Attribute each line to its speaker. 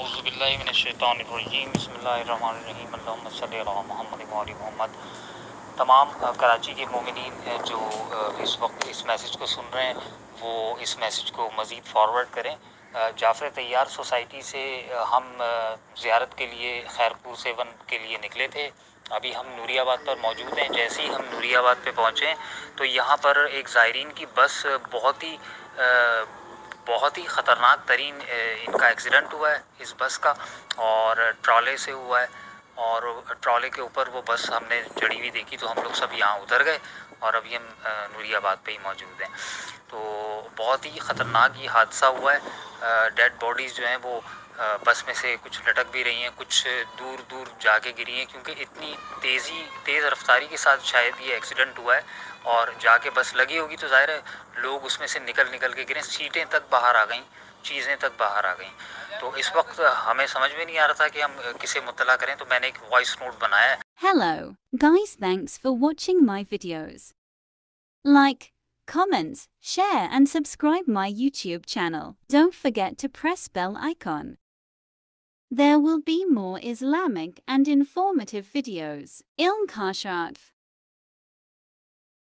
Speaker 1: औज़ुबिल्लाहि मिनश्शैतानिर्रजीम बिस्मिल्लाहिर्रहमानिर्रहीम अल्लाहुम्मा सल्लि अला मुहम्मद व आलि मोहम्मद। तमाम कराची के मोमिनीन जो इस वक्त इस मैसेज को सुन रहे हैं वो इस मैसेज को मज़ीद फॉरवर्ड करें। जाफ़र तैयार सोसाइटी से हम ज़ियारत के लिए खैरपुर सेवन के लिए निकले थे। अभी हम नूरियाबाद पर मौजूद हैं। जैसे ही हम नूरियाबाद पे पहुँचे तो यहाँ पर एक ज़ायरीन की बस बहुत ही ख़तरनाक तरीन इनका एक्सीडेंट हुआ है इस बस का, और ट्रॉले से हुआ है। और ट्रॉले के ऊपर वो बस हमने चढ़ी हुई देखी तो हम लोग सब यहाँ उतर गए और अभी हम नूरियाबाद पे ही मौजूद हैं। तो बहुत ही ख़तरनाक ये हादसा हुआ है। डेड बॉडीज़ जो हैं वो बस में से कुछ लटक भी रही हैं, कुछ दूर दूर जाके गिरी हैं, क्योंकि इतनी तेज़ रफ्तारी के साथ शायद ये एक्सीडेंट हुआ है। और जाके बस लगी होगी तो ज़ाहिर है लोग उसमें से निकल के गिरे, सीटें तक बाहर आ गईं, चीज़ें तक बाहर आ गईं। तो इस वक्त हमें समझ में नहीं आ रहा था कि हम किसे मुत्तला करें, तो मैंने एक वॉइस नोट बनाया है।
Speaker 2: Hello, guys, thanks for watching my videos. Like, comment, share and subscribe my YouTube channel. Don't forget to press bell icon. There will be more Islamic and informative videos. Ilm Kashat.